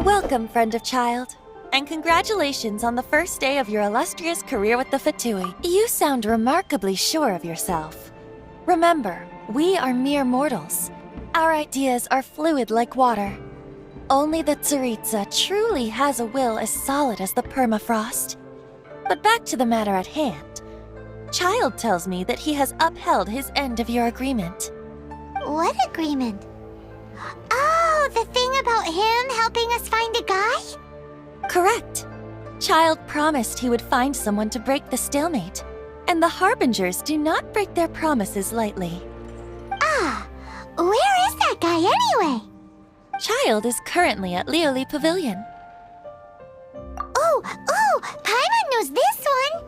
Welcome, friend of child. And congratulations on the first day of your illustrious career with the Fatui. You sound remarkably sure of yourself. Remember, we are mere mortals. Our ideas are fluid like water. Only the Tsaritsa truly has a will as solid as the permafrost. But back to the matter at hand. Child tells me that he has upheld his end of your agreement. What agreement? Oh, the thing about him helping us find a guy? Correct. Child promised he would find someone to break the stalemate. And the Harbingers do not break their promises lightly. Ah, where is that guy anyway? Child is currently at Lioli Pavilion. Oh, Paimon knows this one!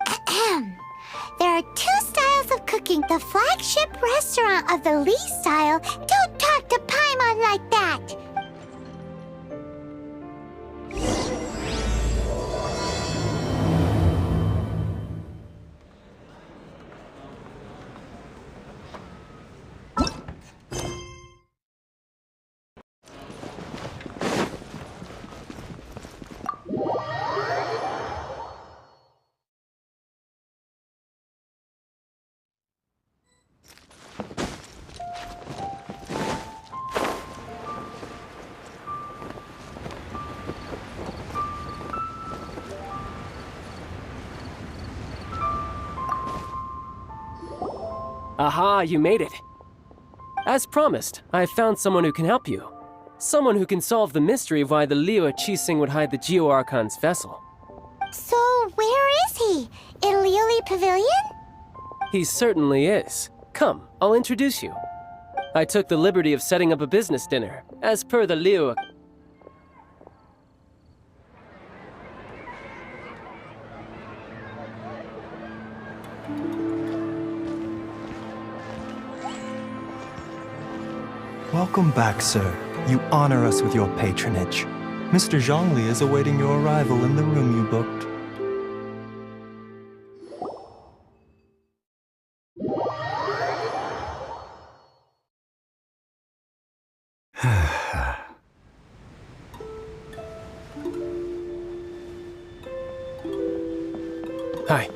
Ahem. There are two styles of cooking. The flagship restaurant of the Lee style. Don't talk to Paimon like that! Aha, you made it. As promised, I found someone who can help you. Someone who can solve the mystery of why the Liyue Qixing would hide the Geo-Archon's vessel. So, where is he? In Lioli Pavilion? He certainly is. Come, I'll introduce you. I took the liberty of setting up a business dinner, as per the Liyue. Welcome back, sir. You honor us with your patronage. Mr. Zhongli is awaiting your arrival in the room you booked. Hi.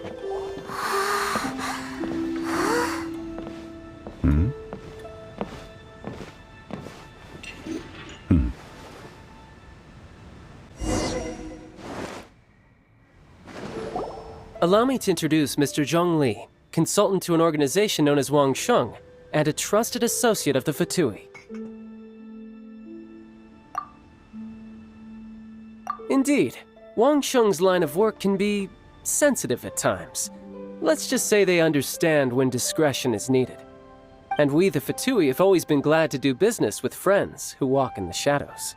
Allow me to introduce Mr. Zhong Li, consultant to an organization known as Wang Sheng, and a trusted associate of the Fatui. Indeed, Wang Sheng's line of work can be sensitive at times. Let's just say they understand when discretion is needed. And we, the Fatui, have always been glad to do business with friends who walk in the shadows.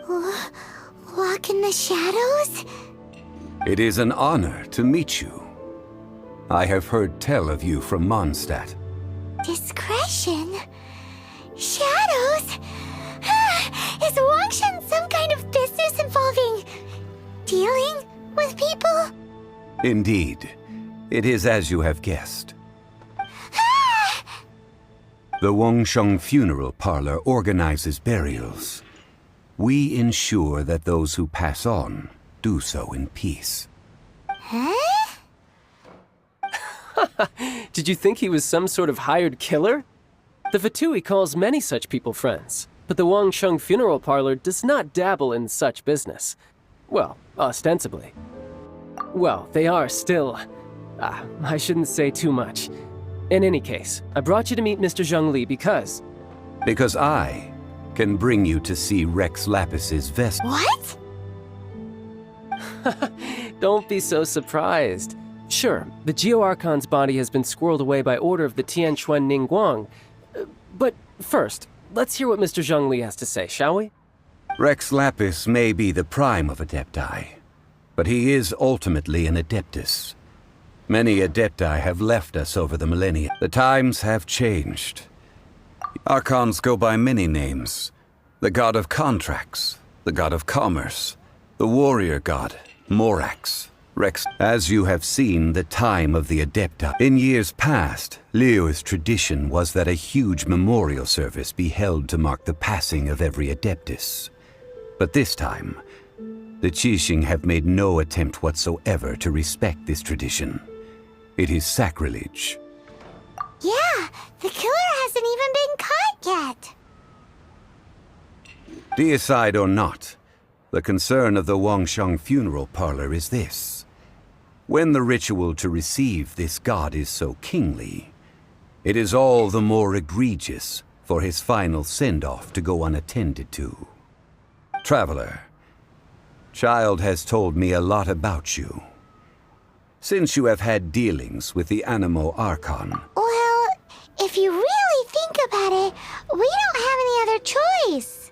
Walk in the shadows? It is an honor to meet you. I have heard tell of you from Mondstadt. Discretion? Shadows? Is Wangshan some kind of business involving dealing with people? Indeed. It is as you have guessed. The Wangsheng Funeral Parlor organizes burials. We ensure that those who pass on do so in peace. Huh? Did you think he was some sort of hired killer? The Fatui calls many such people friends, but the Wangsheng Funeral Parlor does not dabble in such business. Well, ostensibly. Well, they are still... I shouldn't say too much. In any case, I brought you to meet Mr. Zhong Li because... Because I can bring you to see Rex Lapis's vessel. What? Don't be so surprised. Sure, the Geo-Archon's body has been squirreled away by order of the Tianquan Ningguang. But first, let's hear what Mr. Zhong Li has to say, shall we? Rex Lapis may be the prime of Adepti, but he is ultimately an Adeptus. Many Adepti have left us over the millennia. The times have changed. Archons go by many names. The god of contracts, the god of commerce, the warrior god, Morax, Rex, as you have seen, the time of the Adepti. In years past, Liyue's tradition was that a huge memorial service be held to mark the passing of every Adeptus. But this time, the Qixing have made no attempt whatsoever to respect this tradition. It is sacrilege. Yeah, the killer hasn't even been caught yet. Deicide or not, the concern of the Wangsheng funeral parlor is this. When the ritual to receive this god is so kingly, it is all the more egregious for his final send-off to go unattended to. Traveler, Child has told me a lot about you. Since you have had dealings with the Animo Archon. Well, if you really think about it, we don't have any other choice.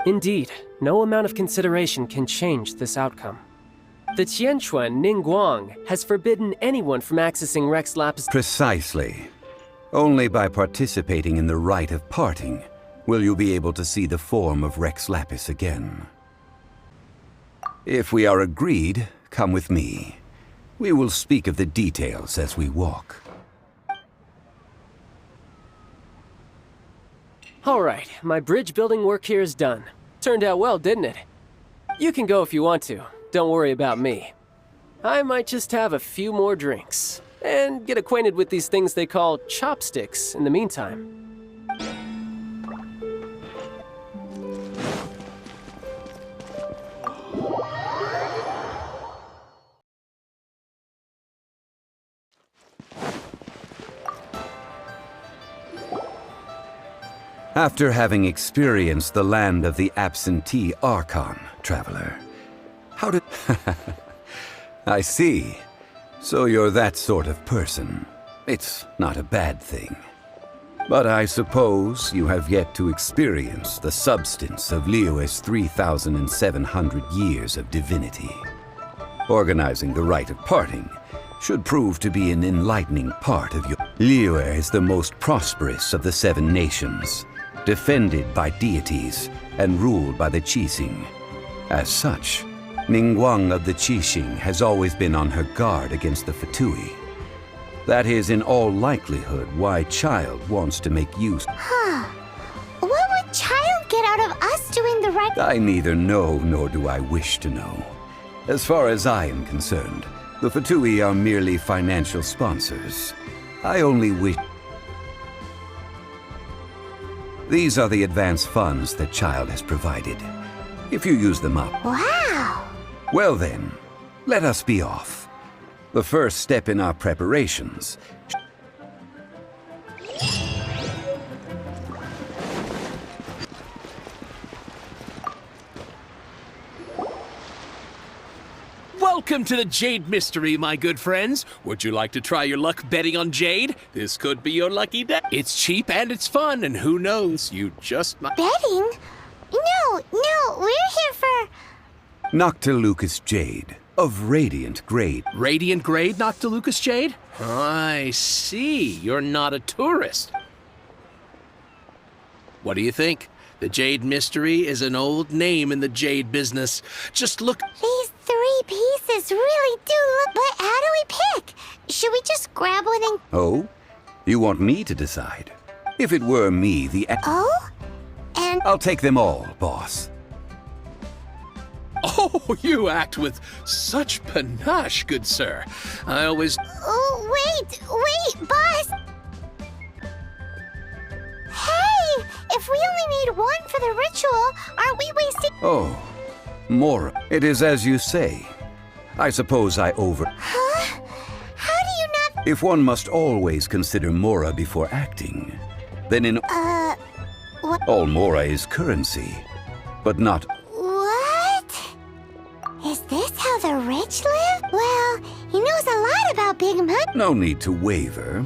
Indeed, no amount of consideration can change this outcome. The Tianquan Ningguang has forbidden anyone from accessing Rex Lapis. Precisely. Only by participating in the Rite of Parting will you be able to see the form of Rex Lapis again. If we are agreed, come with me. We will speak of the details as we walk. All right, my bridge building work here is done. Turned out well, didn't it? You can go if you want to. Don't worry about me. I might just have a few more drinks and get acquainted with these things they call chopsticks in the meantime. After having experienced the land of the absentee Archon, traveler, how did... I see. So you're that sort of person. It's not a bad thing. But I suppose you have yet to experience the substance of Liyue's 3,700 years of divinity. Organizing the Rite of Parting should prove to be an enlightening part of your... Liyue is the most prosperous of the 7 nations, defended by deities and ruled by the Qixing. As such, Ningguang of the Qixing has always been on her guard against the Fatui. That is in all likelihood why Child wants to make use. What would Child get out of us doing the right... I neither know nor do I wish to know. As far as I am concerned, the Fatui are merely financial sponsors. I only wish... These are the advance funds that Child has provided. If you use them up... Wow! Well then, let us be off. The first step in our preparations... Welcome to the Jade Mystery, my good friends. Would you like to try your luck betting on Jade? This could be your lucky day. It's cheap and it's fun, and who knows, you just might... Betting? No, we're here for... Noctilucus Jade, of Radiant Grade. Radiant Grade, Noctilucus Jade? I see, you're not a tourist. What do you think? The Jade Mystery is an old name in the jade business. Just look... These 3 pieces really do look... But how do we pick? Should we just grab one and... Oh? You want me to decide? If it were me, the... Oh? And... I'll take them all, boss. Oh, you act with such panache, good sir. I always... Oh, wait, boss! Hey! If we only need one for the ritual, aren't we wasting... Oh, Mora. It is as you say. I suppose I over... Huh? How do you not... If one must always consider Mora before acting, then in... What? All Mora is currency, but not... What? Is this how the rich live? Well, he knows a lot about big money. No need to waver.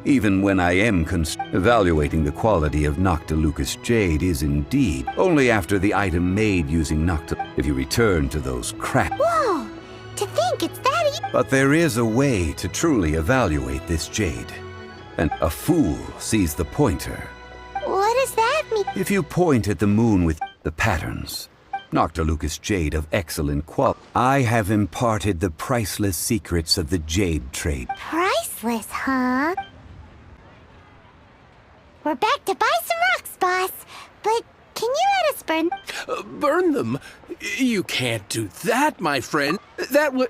Even when I am evaluating the quality of Noctilucus Jade is indeed only after the item made using If you return to those crap... Whoa! To think it's that easy. But there is a way to truly evaluate this jade. And a fool sees the pointer. What does that mean? If you point at the moon with the patterns, Noctilucous jade of excellent quality. I have imparted the priceless secrets of the jade trade. Priceless, huh? We're back to buy some rocks, boss. But can you let us burn? Burn them? You can't do that, my friend. That would...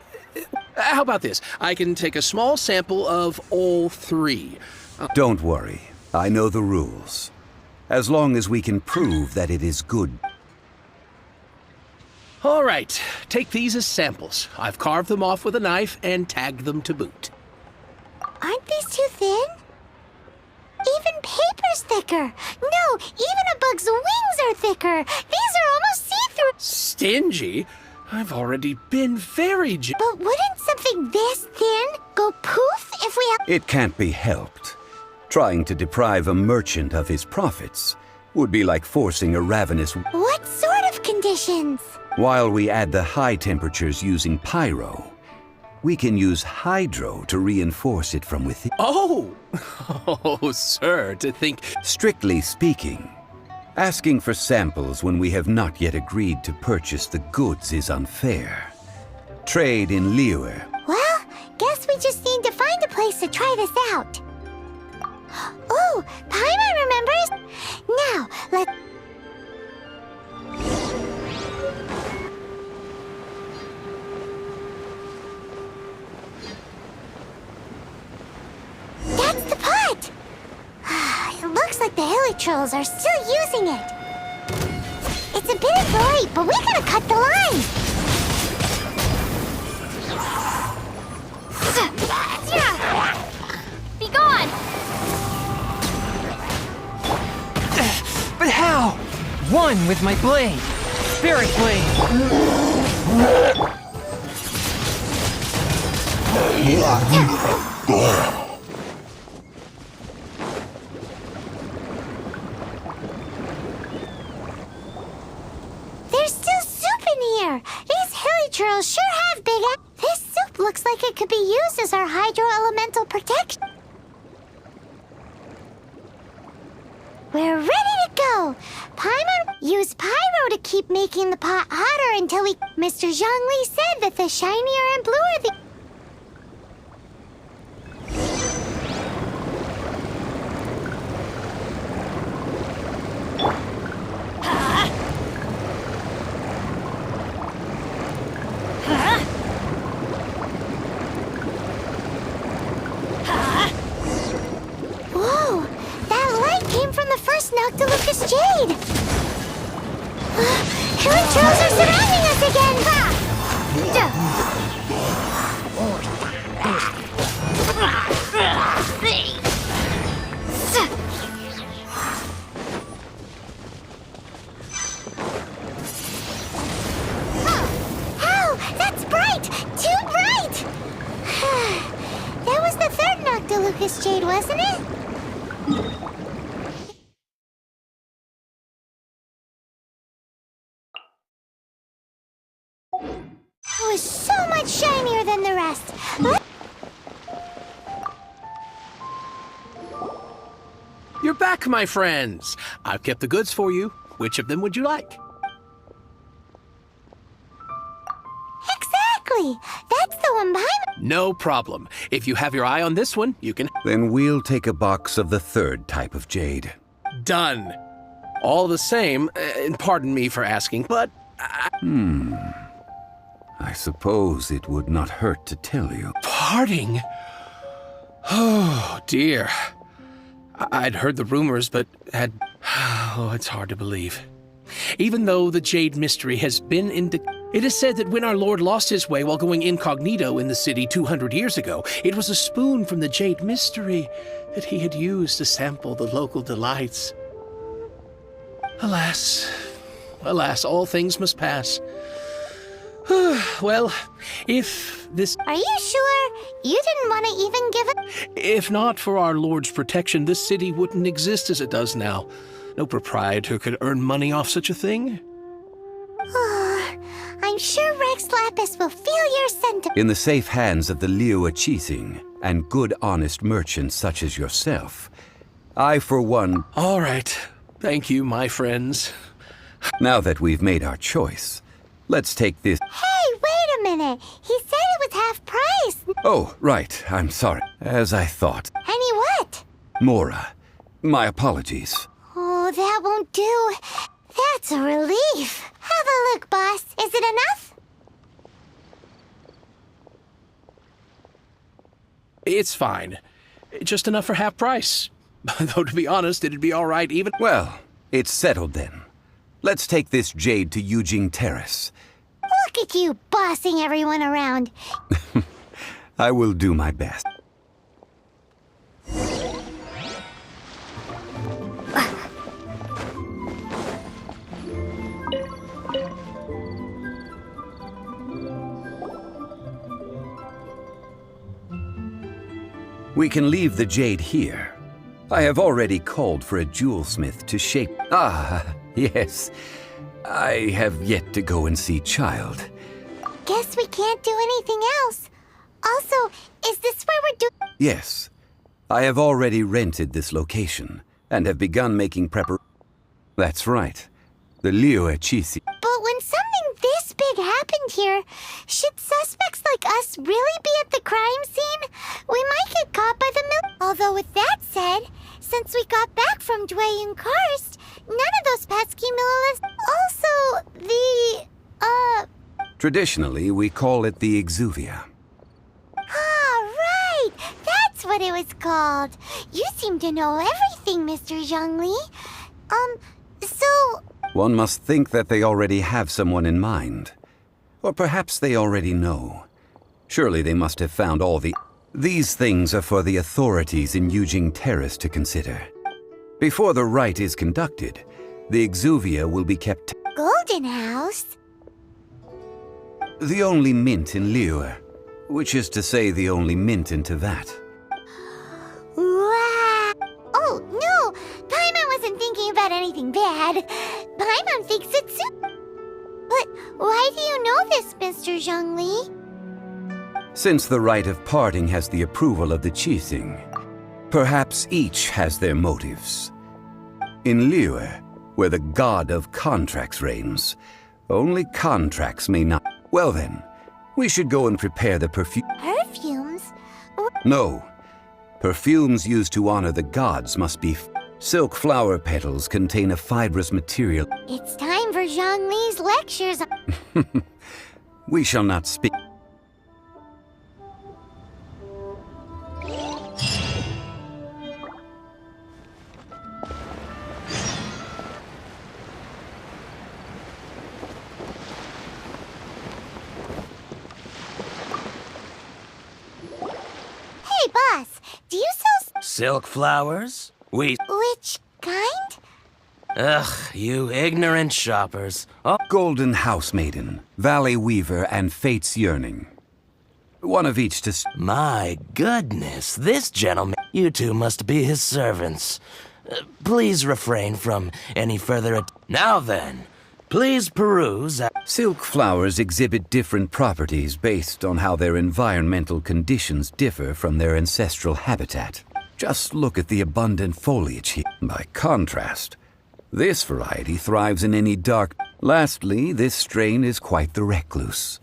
How about this? I can take a small sample of all three. Don't worry. I know the rules. As long as we can prove that it is good. All right, take these as samples. I've carved them off with a knife and tagged them to boot. Aren't these too thin? Even paper's thicker. No, even a bug's wings are thicker. These are almost see-through. Stingy? I've already been very But wouldn't something this thin go poof if we have... It can't be helped. Trying to deprive a merchant of his profits would be like forcing a ravenous... What sort of conditions? While we add the high temperatures using pyro, we can use hydro to reinforce it from within. Oh! Oh, sir, to think... Strictly speaking, asking for samples when we have not yet agreed to purchase the goods is unfair. Trade in Liyue. Well, guess we just need to find a place to try this out. Oh, Paimon remembers. Now, let's... That's the pot! It looks like the hilly trolls are still using it. It's a bit of late, but we gotta cut the line. Be gone! But how? One with my blade. Spirit blade. There's still soup in here. These hilly trolls sure have big... This soup looks like it could be used as our hydro-elemental protection. We're ready to go. Paimon, use pyro to keep making the pot hotter until we... Mr. Zhongli said that the shinier and bluer the... Whoa! That light came from the first Noctilucous jade! Hilly trolls are surrounding us again! Oh, that's bright! Too bright! That was the third Noctilucous jade, wasn't it? It was so much shinier than the rest. You're back, my friends. I've kept the goods for you. Which of them would you like? Exactly! That's the one behind me. No problem. If you have your eye on this one, you can... Then we'll take a box of the third type of jade. Done. All the same, and pardon me for asking, but... I suppose it would not hurt to tell you. Parting? Oh, dear. I'd heard the rumors, but had... Oh, it's hard to believe. Even though the Jade Mystery has been it is said that when our Lord lost his way while going incognito in the city 200 years ago, it was a spoon from the Jade Mystery that he had used to sample the local delights. Alas, alas, all things must pass. Well, if this... Are you sure? You didn't want to even give it... If not for our Lord's protection, this city wouldn't exist as it does now. No proprietor could earn money off such a thing. I'm sure Rex Lapis will feel your sentiment. In the safe hands of the Liyue Qixing and good honest merchants such as yourself, I, for one... All right. Thank you, my friends. Now that we've made our choice, let's take this. Hey, wait a minute. He said it was half price. Oh, right. I'm sorry. As I thought. Any what? Mora, my apologies. Oh, that won't do. That's a relief. Have a look, boss. Is it enough? It's fine. Just enough for half price. Though, to be honest, it'd be all right even... Well, it's settled then. Let's take this jade to Yujing Terrace. Look at you bossing everyone around. I will do my best. We can leave the jade here. I have already called for a jewelsmith to shape... Ah, yes. I have yet to go and see Child. Guess we can't do anything else. Also, is this where we're doing... Yes. I have already rented this location and have begun making preparations. That's right. The Liyue Chisi. But when something this big happened here, should suspects like us really be at the crime scene? We might get caught by the Although with that said, since we got back from Dwayne Karst, none of those pesky Milliliths... Also, the, Traditionally, we call it the Exuvia. Ah, right! That's what it was called. You seem to know everything, Mr. Zhongli. So... One must think that they already have someone in mind. Or perhaps they already know. Surely they must have found all the... These things are for the authorities in Yujing Terrace to consider. Before the rite is conducted, the Exuvia will be kept... Golden House? The only mint in Liyue, which is to say the only mint in Teyvat. Wow! Oh, no! Paimon wasn't thinking about anything bad. Paimon thinks it's... But why do you know this, Mr. Zhongli? Since the Rite of Parting has the approval of the Qixing, perhaps each has their motives. In Liyue, where the god of contracts reigns, only contracts may not... Well then, we should go and prepare the perfume... Perfumes? No. Perfumes used to honor the gods must be... Silk flower petals contain a fibrous material... It's time for Zhongli's lectures. We shall not speak... Hey, boss, do you sell... Silk flowers? Which kind? Ugh, you ignorant shoppers. Oh, Golden Housemaiden, Valley Weaver, and Fate's Yearning. One of each to... my goodness, this gentleman... You two must be his servants. Please refrain from any further... Now then, please peruse... Silk flowers exhibit different properties based on how their environmental conditions differ from their ancestral habitat. Just look at the abundant foliage here. By contrast, this variety thrives in any dark... Lastly, this strain is quite the recluse.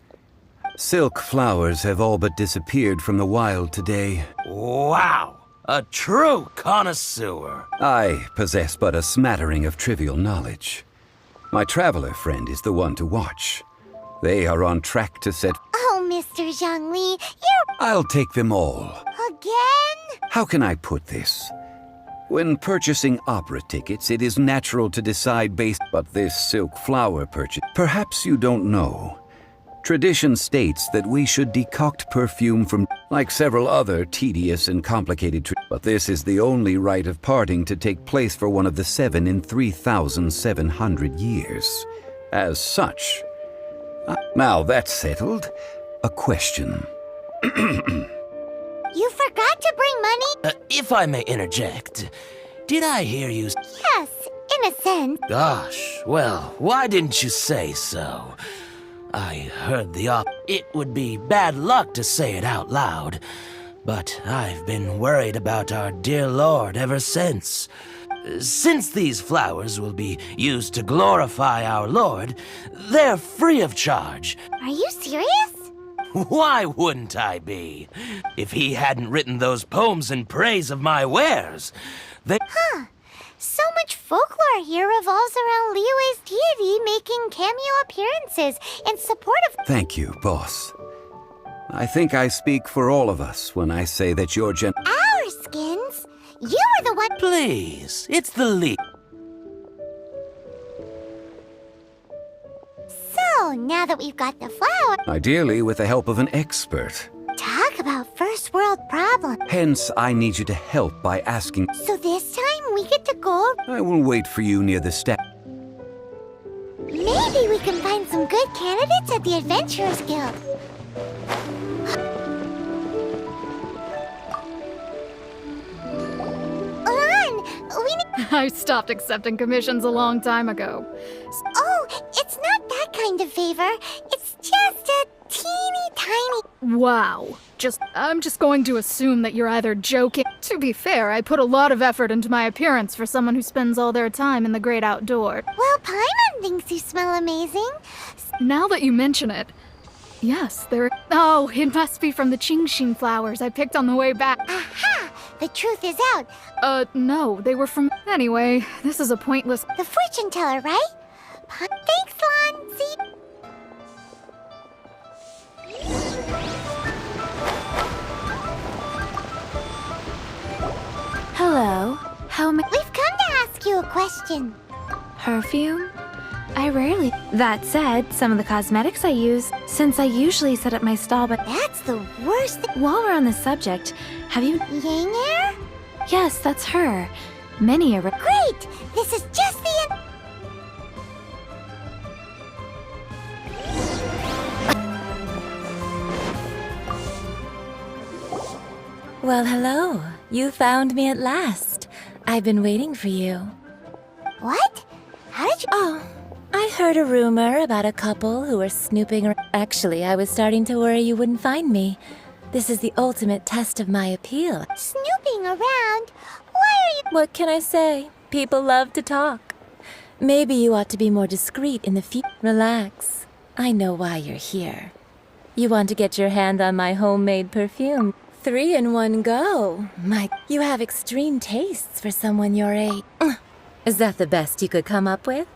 Silk flowers have all but disappeared from the wild today. Wow! A true connoisseur. I possess but a smattering of trivial knowledge. My traveler friend is the one to watch. They are on track to set... Oh, Mr. Zhongli, you're... I'll take them all. Again? How can I put this? When purchasing opera tickets, it is natural to decide based... But this silk flower purchase... Perhaps you don't know. Tradition states that we should decoct perfume from... Like several other tedious and complicated... But this is the only rite of parting to take place for one of the 7 in 3,700 years. As such... Now that's settled, a question. You forgot to bring money? If I may interject, did I hear you... Yes, in a sense. Gosh, well, why didn't you say so? I heard It would be bad luck to say it out loud, but I've been worried about our dear Lord ever since. Since these flowers will be used to glorify our Lord, they're free of charge. Are you serious? Why wouldn't I be? If he hadn't written those poems in praise of my wares, they... So much folklore here revolves around Liyue's deity making cameo appearances in support of... Thank you, boss. I think I speak for all of us when I say that your Our skins? You are the one... Please, it's the lead. So, now that we've got the flower... Ideally with the help of an expert. Talk about first world problems. Hence, I need you to help by asking... So this time we get to go... I will wait for you near the step. Maybe we can find some good candidates at the Adventurers Guild. We need... I stopped accepting commissions a long time ago. Oh, it's not that kind of favor. It's just a teeny tiny... Wow. I'm just going to assume that you're either joking. To be fair, I put a lot of effort into my appearance for someone who spends all their time in the great outdoors. Well, Paimon thinks you smell amazing. Now that you mention it, yes, Oh, it must be from the Qingshin flowers I picked on the way back. Aha! The truth is out. No, they were from... Anyway, this is a pointless... The fortune teller, right? Thanks, Lon. See... Hello. We've come to ask you a question. Perfume? I rarely... That said, some of the cosmetics I use, since I usually set up my stall, but... That's the worst thing. While we're on the subject, have you... Yang? Yes, that's her. Many a... Great! This is just the end... Well, hello. You found me at last. I've been waiting for you. What? How did you... Oh, I heard a rumor about a couple who were snooping around. Actually, I was starting to worry you wouldn't find me. This is the ultimate test of my appeal. Snooping around? Why are you... What can I say? People love to talk. Maybe you ought to be more discreet in the future. Relax. I know why you're here. You want to get your hand on my homemade perfume. 3 in one go. You have extreme tastes for someone your age. Is that the best you could come up with?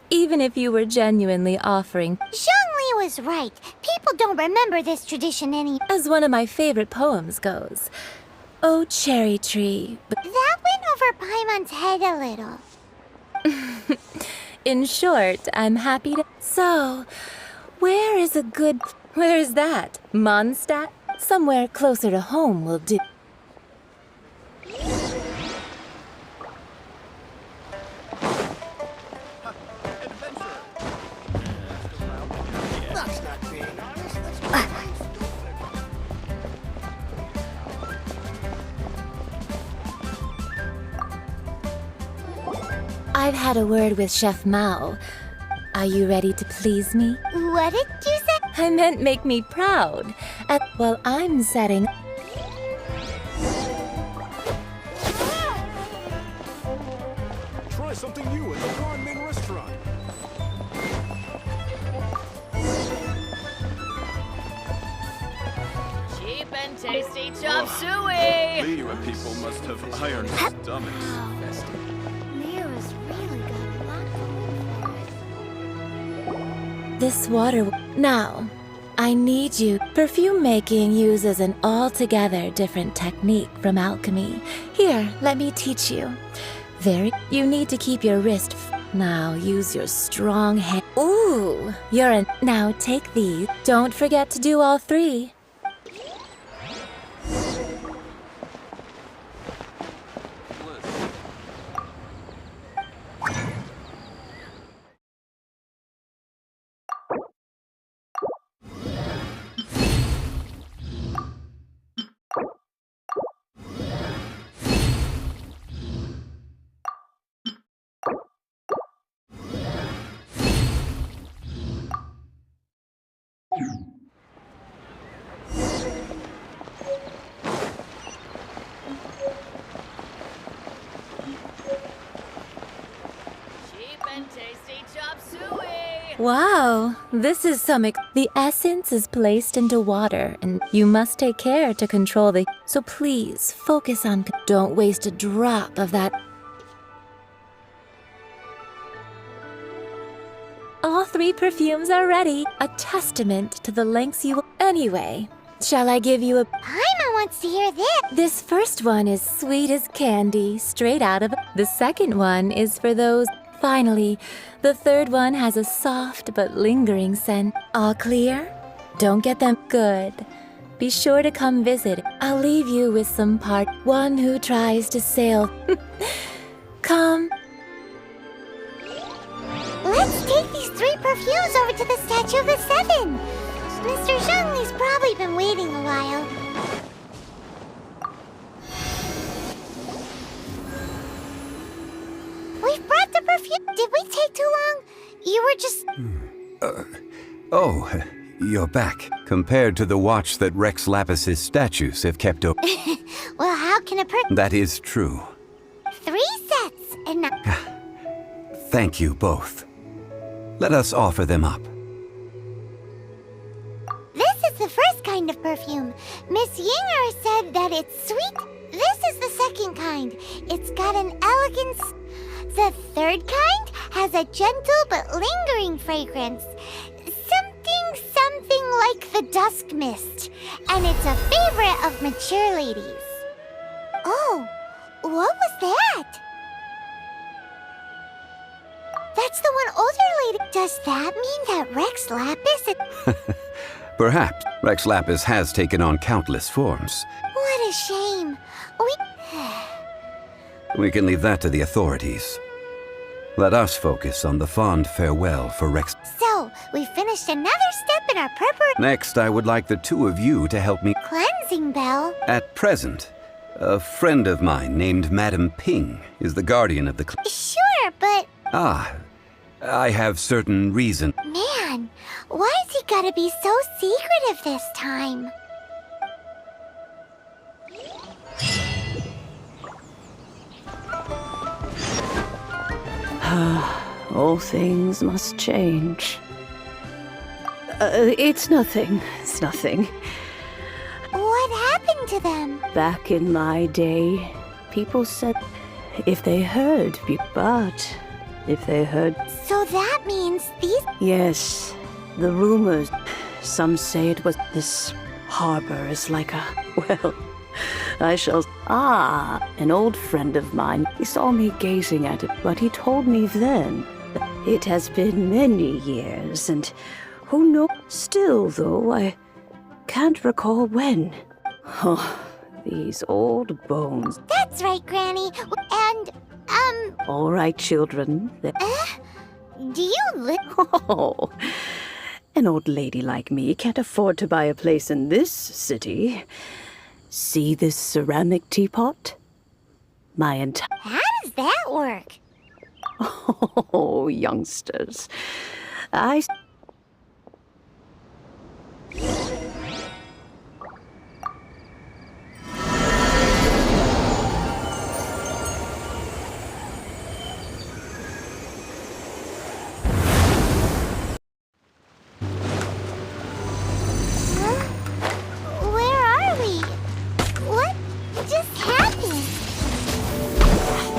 Even if you were genuinely offering... Zhongli was right. People don't remember this tradition any... As one of my favorite poems goes, "Oh, cherry tree." That went over Paimon's head a little. In short, I'm happy to... So, where is that? Mondstadt? Somewhere closer to home will do. I've had a word with Chef Mao. Are you ready to please me? What did you say? I meant make me proud. Well, I'm setting... Try something new at the Ramen restaurant. Cheap and tasty chop suey! Liyue people must have iron stomachs. Mira's really got a lot going for it. This water... Now, I need you. Perfume making uses an altogether different technique from alchemy. Here, let me teach you. You need to keep your wrist... Now, use your strong hand. Ooh, Now, take these. Don't forget to do all 3. Wow, this is the essence is placed into water, and you must take care to control the... So please, focus on... Don't waste a drop of that... All 3 perfumes are ready, a testament to the lengths you... Anyway, shall I give you a... Paimon wants to hear this. This first one is sweet as candy, straight out of... The second one is for those... Finally, the third one has a soft but lingering scent. All clear? Don't get them good. Be sure to come visit. I'll leave you with some part. One who tries to sail. Come. Let's take these 3 perfumes over to the Statue of the Seven. Mr. Zhongli's probably been waiting a while. We've brought the perfume. Did we take too long? You were just... Oh, you're back. Compared to the watch that Rex Lapis's statues have kept open. Well, how can a person... That is true. 3 sets and not... Thank you both. Let us offer them up. This is the first kind of perfume. Miss Yinger said that it's sweet. This is the second kind. It's got an elegance... The third kind has a gentle but lingering fragrance. Something like the dusk mist. And it's a favorite of mature ladies. Oh, what was that? That's the one older lady. Does that mean that Rex Lapis is... Perhaps. Rex Lapis has taken on countless forms. What a shame. We can leave that to the authorities. Let us focus on the fond farewell for Rex. So, we finished another step in our preparation. Next, I would like the 2 of you to help me. Cleansing bell. At present, a friend of mine named Madame Ping is the guardian of the... Sure, but... I have certain reason. Man, why's he gotta be so secretive this time? All things must change. It's nothing. It's nothing. What happened to them? Back in my day, people said if they heard people, but if they heard... So that means these... Yes, the rumors. Some say it was this harbor is like a... Well, I shall... an old friend of mine. He saw me gazing at it, but he told me then that it has been many years, and who knows? Still, though, I can't recall when. Oh, these old bones. That's right, Granny. And, All right, children. Do you live... Oh, an old lady like me can't afford to buy a place in this city. See this ceramic teapot? My entire... How does that work? Oh, youngsters.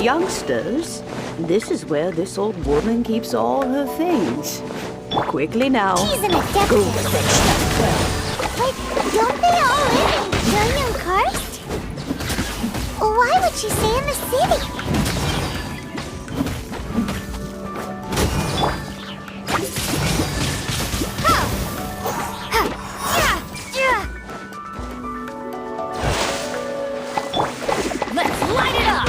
Youngsters, this is where this old woman keeps all her things. Quickly now. She's an adept. Go fetch that well. But don't they all live in Jillian Karst? Why would she stay in the city? Let's light it up!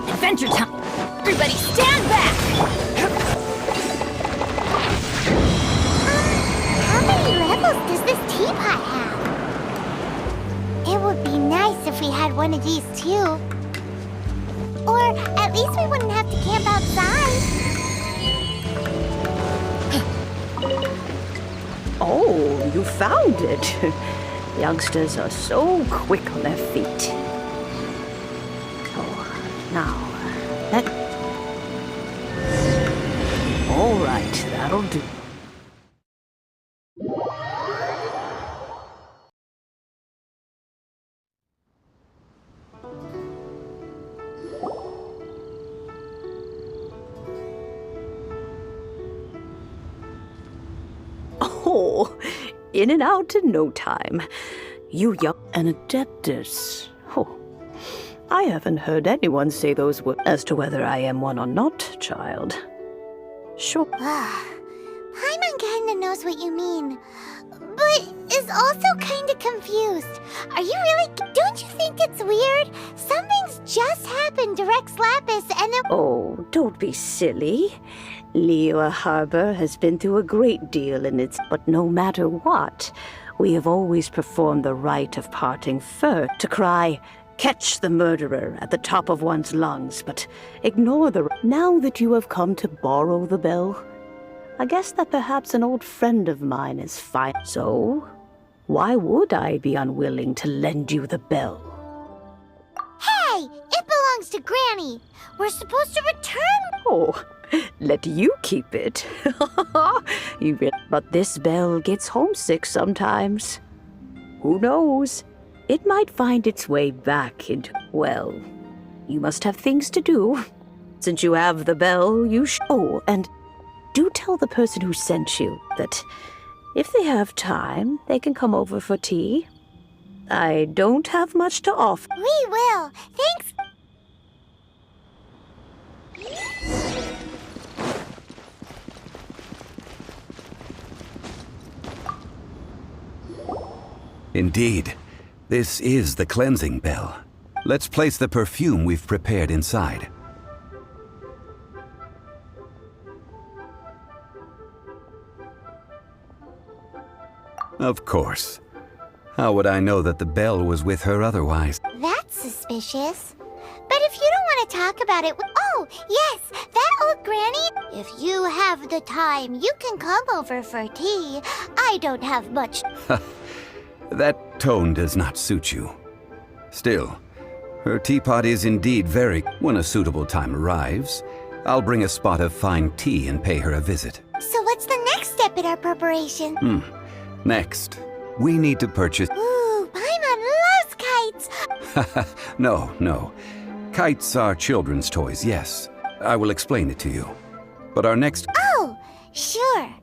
Adventure time! Everybody stand back! How many levels does this teapot have? It would be nice if we had one of these too. Or at least we wouldn't have to camp outside. Oh, you found it. Youngsters are so quick on their feet. Oh, now, All right, that'll do. Oh, in and out in no time. You young... An Adeptus. Oh, I haven't heard anyone say those words. As to whether I am one or not, child. Sure. Paimon kinda knows what you mean, but is also kinda confused. Are you really... Don't you think it's weird? Something's just happened to Rex Lapis and it... Oh, don't be silly. Liyue Harbor has been through a great deal in its... But no matter what, we have always performed the rite of parting first to cry, "Catch the murderer," at the top of one's lungs, but ignore the... Now that you have come to borrow the bell, I guess that perhaps an old friend of mine is fine. So, why would I be unwilling to lend you the bell? Hey! It belongs to Granny! We're supposed to return... Oh, let you keep it. But this bell gets homesick sometimes. Who knows? It might find its way back into... Well, you must have things to do. Since you have the bell, you Oh, and do tell the person who sent you that if they have time, they can come over for tea. I don't have much to offer. We will. Thanks. Indeed. This is the cleansing bell. Let's place the perfume we've prepared inside. Of course. How would I know that the bell was with her otherwise? That's suspicious. But if you don't want to talk about it... Oh, yes, that old granny... If you have the time, you can come over for tea. I don't have much... That tone does not suit you. Still, her teapot is indeed very... When a suitable time arrives, I'll bring a spot of fine tea and pay her a visit. So what's the next step in our preparation? Next, we need to purchase... Ooh, Paimon loves kites! No. Kites are children's toys, yes. I will explain it to you. But our next... Oh, sure.